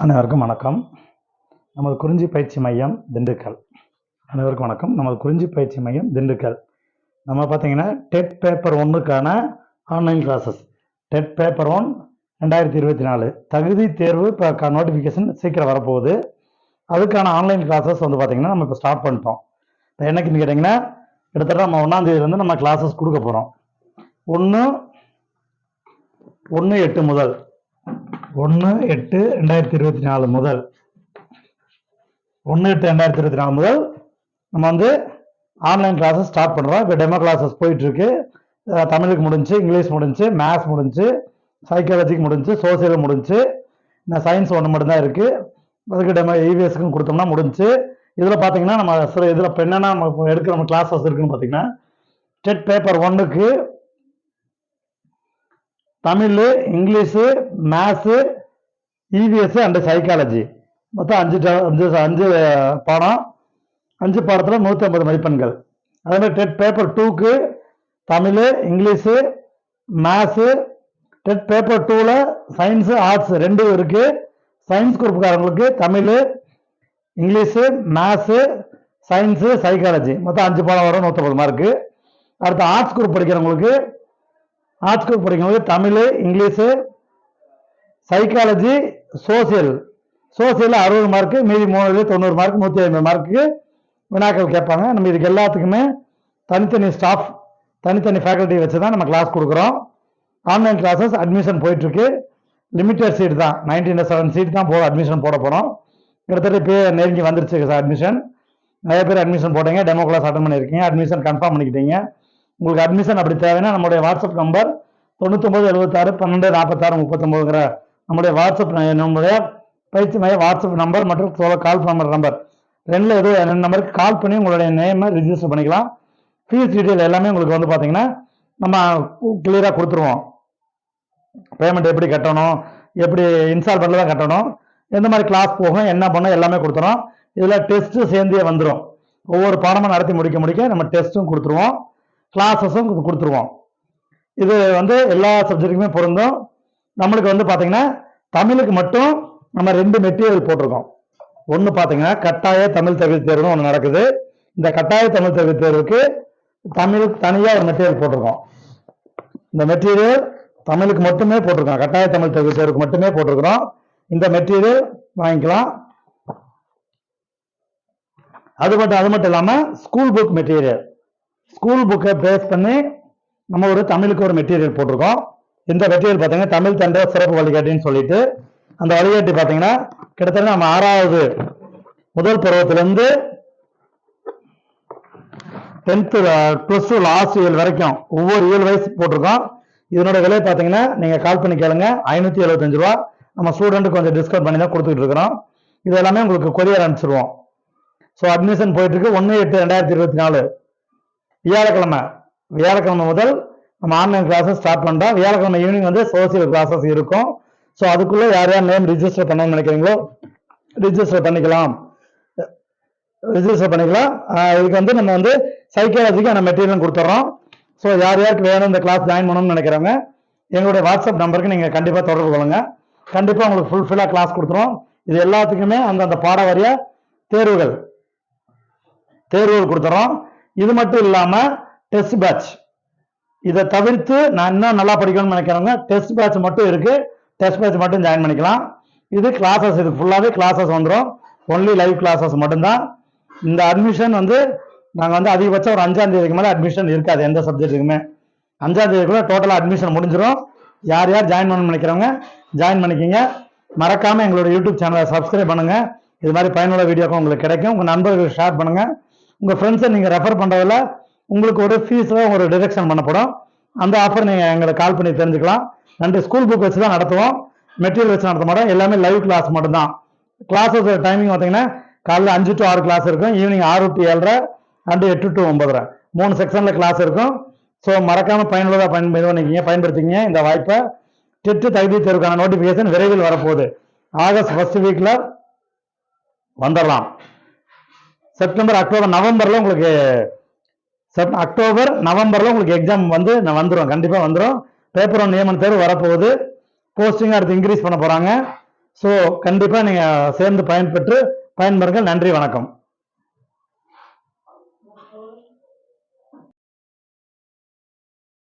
அனைவருக்கும் வணக்கம். நமது குறிஞ்சி பயிற்சி மையம் திண்டுக்கல். அனைவருக்கும் வணக்கம். நமது குறிஞ்சி பயிற்சி மையம் திண்டுக்கல். நம்ம பார்த்தீங்கன்னா டெட் பேப்பர் 1க்கான ஆன்லைன் கிளாஸஸ், டெட் பேப்பர் 1 2024 தகுதி தேர்வு இப்போ நோட்டிஃபிகேஷன் சீக்கிரம் வரப்போகுது. அதுக்கான ஆன்லைன் கிளாஸஸ் வந்து பார்த்தீங்கன்னா நம்ம இப்போ ஸ்டார்ட் பண்ணிட்டோம். இப்போ என்னைக்குன்னு கேட்டிங்கன்னா கிட்டத்தட்ட நம்ம 1ஆம் தேதியிலேருந்து நம்ம கிளாஸஸ் கொடுக்க போகிறோம். 1/8 முதல் 1/8/2024 முதல் 1/8/2024 முதல் நம்ம வந்து ஆன்லைன் கிளாஸஸ் ஸ்டார்ட் பண்ணுறோம். இப்போ டெமோ கிளாஸஸ் போயிட்டுருக்கு. தமிழுக்கு முடிஞ்சு, இங்கிலீஷ் முடிஞ்சு, மேத்ஸ் முடிஞ்சு, சைக்காலஜிக்கு முடிஞ்சு, சோசியல் முடிஞ்சு, இந்த சயின்ஸ் ஒன்று மட்டும்தான் இருக்குது. அதுக்கு டெமோ இவிஎஸ்க்கும் கொடுத்தோம்னா முடிஞ்சு. இதில் பார்த்தீங்கன்னா நம்ம சில இதில் இப்போ என்னென்னா நம்ம எடுக்கிற நம்ம கிளாஸஸ் இருக்குன்னு பார்த்தீங்கன்னா டெட் பேப்பர் 1க்கு Tamil, English, maths, EVS and psychology மொத்தம் 5 பாடம். 5 பாடத்தில் 150 மதிப்பெண்கள். அதே மாதிரி டெட் பேப்பர் 2க்கு Tamil, English, maths, TET paper 2ல் சயின்ஸு, ஆர்ட்ஸ் ரெண்டும் இருக்குது. சயின்ஸ் குரூப்புக்காரங்களுக்கு Tamil, English, maths, science, psychology மொத்தம் 5 பாடம் வரும், 150 மார்க்கு. அடுத்து ஆர்ட்ஸ் குரூப் படிக்கிறவங்களுக்கு Tamil, English, psychology, social 60 mark, மீதி 3 90 மார்க், 150 மார்க்கு வினாக்கள் கேட்பாங்க. நம்ம இதுக்கு எல்லாத்துக்குமே தனித்தனி ஸ்டாஃப், தனித்தனி ஃபேக்கல்ட்டி வச்சு தான் நம்ம கிளாஸ் கொடுக்குறோம். ஆன்லைன் கிளாஸஸ் அட்மிஷன் போயிட்டுருக்கு. லிமிட்டட் சீட் தான், 97 சீட் தான் அட்மிஷன் போட போகிறோம். கிட்டத்தட்ட இப்போ நெருங்கி வந்துருச்சு சார் அட்மிஷன். நிறைய பேர் அட்மிஷன் போட்டீங்க, டெமோ கிளாஸ் அட்டன் பண்ணியிருக்கீங்க, அட்மிஷன் கன்ஃபார்ம் பண்ணிக்கிட்டீங்க. உங்களுக்கு அட்மிஷன் அப்படி தேவைன்னா நம்மளுடைய வாட்ஸ்அப் நம்பர் 9976124639 நம்முடைய வாட்ஸ்அப், நம்முடைய பயிற்சி மைய வாட்ஸ்அப் நம்பர் மற்றும் கால் நம்பர் ரெண்டில் ஏதோ 2 நம்பருக்கு கால் பண்ணி உங்களுடைய நேமை ரிஜிஸ்டர் பண்ணிக்கலாம். ஃபீஸ் டீட்டெயில் எல்லாமே உங்களுக்கு வந்து பார்த்தீங்கன்னா நம்ம கிளியராக கொடுத்துருவோம். பேமெண்ட் எப்படி கட்டணும், எப்படி இன்ஸ்டால்மெண்ட்டில் தான் கட்டணும், எந்த மாதிரி கிளாஸ் போகும், என்ன பண்ணணும் எல்லாமே கொடுத்துரும். இதில் டெஸ்ட்டு சேர்ந்தே வந்துடும். ஒவ்வொரு பாடமும் நடத்தி முடிக்க நம்ம டெஸ்ட்டும் கொடுத்துருவோம், கிளாஸஸும் கொடுத்துருவோம். இது வந்து எல்லா சப்ஜெக்ட்டுக்குமே பொருந்தும். நம்மளுக்கு வந்து பார்த்தீங்கன்னா தமிழுக்கு மட்டும் நம்ம 2 மெட்டீரியல் போட்டிருக்கோம். ஒன்று பார்த்தீங்கன்னா கட்டாய தமிழ் தகுதி தேர்வுன்னு ஒன்று நடக்குது. இந்த கட்டாய தமிழ் தகுதி தேர்வுக்கு தமிழுக்கு தனியாக ஒரு மெட்டீரியல் போட்டிருக்கோம். இந்த மெட்டீரியல் தமிழுக்கு மட்டுமே போட்டிருக்கோம், கட்டாய தமிழ் தகுதி தேர்வுக்கு மட்டுமே போட்டிருக்கிறோம். இந்த மெட்டீரியல் வாங்கிக்கலாம். அது மட்டும் இல்லாமல் ஸ்கூல் புக் மெட்டீரியல், ஸ்கூல் புக்கை பேஸ் பண்ணி நம்ம ஒரு தமிழுக்கு ஒரு மெட்டீரியல் போட்டிருக்கோம். இந்த மெட்டீரியல் பார்த்தீங்கன்னா தமிழ் தண்ட சிறப்பு வழிகாட்டின்னு சொல்லிட்டு அந்த வழிகாட்டி பார்த்தீங்கன்னா கிட்டத்தட்ட நம்ம 6வது முதல் பருவத்திலேருந்து 10th +2 லாஸ்ட் இயல் வரைக்கும் ஒவ்வொரு இயல் வைஸ் போட்டிருக்கோம். இதனோட விலை பார்த்தீங்கன்னா நீங்கள் கால் பண்ணி கேளுங்க, 575 ரூபா. நம்ம ஸ்டூடெண்ட்டுக்கு கொஞ்சம் டிஸ்கவுண்ட் பண்ணி தான் கொடுத்துட்டு இருக்கிறோம். இது எல்லாமே உங்களுக்கு கொரியர் அனுப்பிச்சிடுவோம். ஸோ அட்மிஷன் போயிட்டு இருக்கு. 1/8/2024 வியாழக்கிழமை முதல் நம்ம ஆன்லைன் கிளாஸஸ் ஸ்டார்ட் பண்ணுறோம். வியாழக்கிழமை ஈவினிங் வந்து சோசியல் கிளாஸஸ் இருக்கும். ஸோ அதுக்குள்ளே யார் நேம் ரிஜிஸ்டர் பண்ணணும்னு நினைக்கிறீங்களோ ரிஜிஸ்டர் பண்ணிக்கலாம். இதுக்கு வந்து நம்ம வந்து சைக்காலஜிக்கு அந்த மெட்டீரியல் கொடுத்துட்றோம். ஸோ யாருக்கு வேணும் இந்த கிளாஸ் ஜாயின் பண்ணணும்னு நினைக்கிறவங்க எங்களுடைய வாட்ஸ்அப் நம்பருக்கு நீங்கள் கண்டிப்பாக தொடர்பு கொள்ளுங்க. கண்டிப்பாக உங்களுக்கு ஃபுல்ஃபில்லாக கிளாஸ் கொடுத்துருவோம். இது எல்லாத்துக்குமே அந்த பாட வாரிய தேர்வுகள் கொடுத்துறோம். இது மட்டும் இல்லாமல் டெஸ்ட் பேட்ச், இதை தவிர்த்து நான் இன்னும் நல்லா படிக்கணும்னு நினைக்கிறவங்க டெஸ்ட் பேட்ச் மட்டும் இருக்கு. டெஸ்ட் பேட்ச் மட்டும் ஜாயின் பண்ணிக்கலாம். இது கிளாஸஸ், இது ஃபுல்லாகவே கிளாஸஸ் வந்துடும். ஒன்லி லைவ் கிளாஸஸ் மட்டும்தான். இந்த அட்மிஷன் வந்து நாங்கள் வந்து அதிகபட்சம் ஒரு 5ஆம் தேதிக்கு மேலே அட்மிஷன் இருக்காது. எந்த சப்ஜெக்ட்டுக்குமே 5ஆம் தேதிக்குள்ள டோட்டலாக அட்மிஷன் முடிஞ்சிடும். யார் ஜாயின் பண்ணணும்னு நினைக்கிறவங்க ஜாயின் பண்ணிக்கிங்க. மறக்காமல் எங்களோட யூடியூப் சேனலை சப்ஸ்கிரைப் பண்ணுங்கள். இது மாதிரி பயனுள்ள வீடியோக்கும் உங்களுக்கு கிடைக்கும். உங்கள் நண்பர்களுக்கு ஷேர் பண்ணுங்கள். உங்கள் ஃப்ரெண்ட்ஸை நீங்கள் ரெஃபர் பண்ணுறதில் உங்களுக்கு ஒரு ஃபீஸில் ஒரு டிடக்ஷன் பண்ணப்படும். அந்த ஆஃபர் நீங்கள் எங்களுக்கு கால் பண்ணி தெரிஞ்சுக்கலாம். நன்றி. ஸ்கூல் புக் வச்சு தான் நடத்துவோம், மெட்டீரியல் வச்சு நடத்த மாட்டோம். எல்லாமே லைவ் கிளாஸ் மட்டும்தான். கிளாஸஸ் டைமிங் பார்த்தீங்கன்னா காலையில் 5 to 6 கிளாஸ் இருக்கும், ஈவினிங் 6 to 7:30 அண்டு 8 to 9:30 3 செக்ஷனில் கிளாஸ் இருக்கும். ஸோ மறக்காமல் பயனுள்ளதாக பயன்படுத்திக்கிங்க இந்த வாய்ப்பை. டெட் தகுதி தேர்வுக்கான நோட்டிஃபிகேஷன் விரைவில் வரப்போகுது. ஆகஸ்ட் 1st வீக்கில் வந்துடலாம். செப்டம்பர், அக்டோபர், நவம்பரில் உங்களுக்கு எக்ஸாம் வந்து வந்துடும், கண்டிப்பாக வந்துடும். பேப்பர் ஒன் நியமன தேர்வு வரப்போகுது. போஸ்டிங் அடுத்து இன்க்ரீஸ் பண்ண போறாங்க. ஸோ கண்டிப்பா நீங்க சேர்ந்து பயன்பெற்று பயன்பெறுங்கள். நன்றி, வணக்கம்.